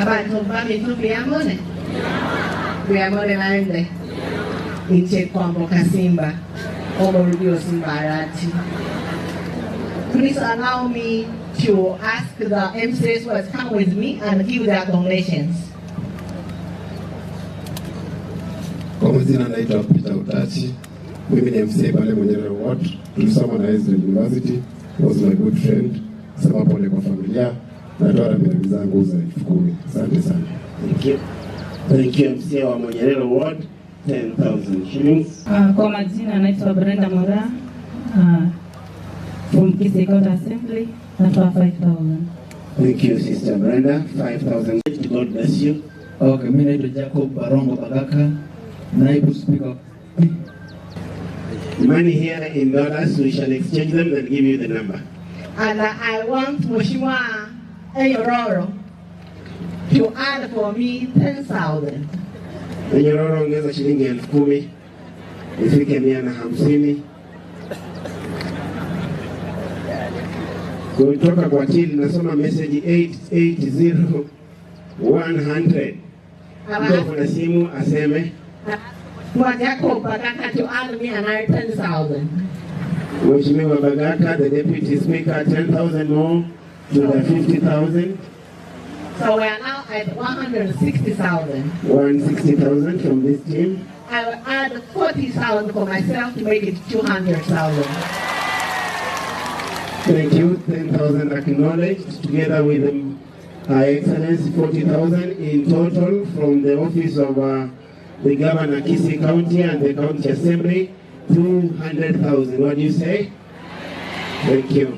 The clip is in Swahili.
Abantu bami tubiamone. Biamone naende. Inche Kwamboka Simba. Omorudio Simba Arati. Please allow me to ask the MCs who has come with me and give their donations. Kwa majina naitwa Peter Utachi. Mimi ni MCA pale Nyamira Ward. Tulisoma na Ezra University. Was my good friend. Sema pole kwa familia. Natoa rambirambi zangu za 10,000. Asante sana. Thank you. Thank you MCA wa Nyamira Ward. 10,000 shillings. Kwa majina naitwa Brenda Mora. From Kisii County Assembly. Natoa 5,000. Thank you Sister Brenda. 5,000. God bless you. Okay, mimi naitwa Jacob Barongo Bagaka. Naibu Speaker. Money here in dollars, we shall exchange them and give you the number. And I want Mheshimiwa Eyororo to add for me 10,000. Eyororo ongeza shilingi 10,000. Ifike 150. Kutoka kwa Till nasoma message 880-100. Ndio kuna simu aseme. Jacob Bagaka to add me another 10,000. Mheshimiwa Bagaka, the Deputy Speaker, 10,000 more to the 50,000. So we are now at 160,000. 160,000 from this team. I will add 40,000 for myself to make it 200,000. Thank you. 10,000 acknowledged, together with Her Excellency 40,000 in total from the office of the Governor Kisii County and the County Assembly. 200,000. What do you say? Thank you.